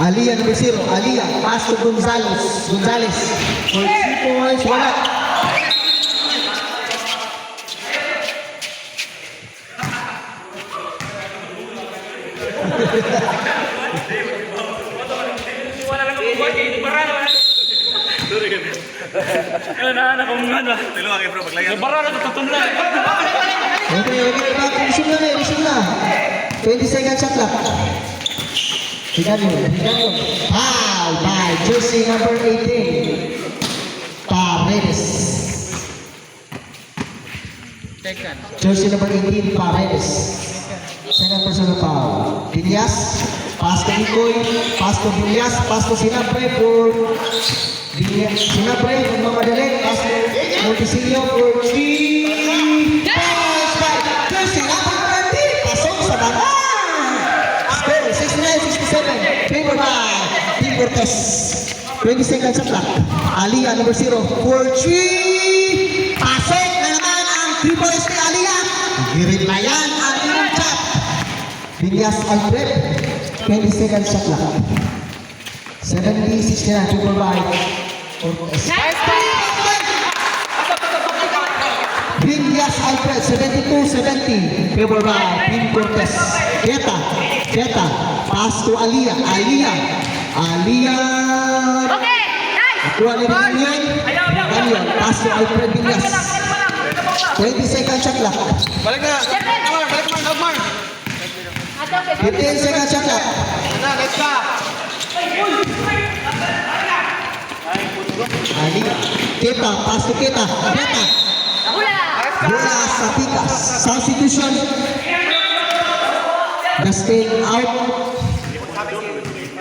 Aliyah number 0. Aliyah. Pass to Gonzales. Gonzales. For 3 points. Wala. Wala lang ang buwan. Hindi para naman. Sorry ka. Naanak ko mga ba? Tulungan kayo bro. Paglayan. Para na tutun lang. Okay. Resume na. Resume na. 20 seconds shot clock. Tingnan nyo. Foul by jersey number 18. Paredes. Jersey number 18, Paredes. Second personal foul. Villas. Pass to Nicoy. Pass to Villas. Pass to Sinapre for Sinapre. Mamadali. Pass to Montesillo for 3 points by jersey number 13. Pasok sa baba. Score 69-67. Favor by Team Cortez. 20 seconds sa clock. Aliyah number 0 for 3. Pasok na naman ang 3 points ni Aliyah. Girit na yan ang inyong chat. Villas Alfred. 20 seconds sa clock. 70-69. Favor by Cortez. Villas Alfred. 72-70. Favor by Team Cortez. Keta. Pass to Aliyah. Aliyah. Okay, nice. Kuha ni Daniel. Daniel. Pass to Alfred Villas. 20 seconds shot clock. Balik na. Balik man. Dogmar. 15 seconds shot clock. Let's go. Aliyah. Keta. Pass to Keta. Bola sa Pikas. Substitution. Justin out.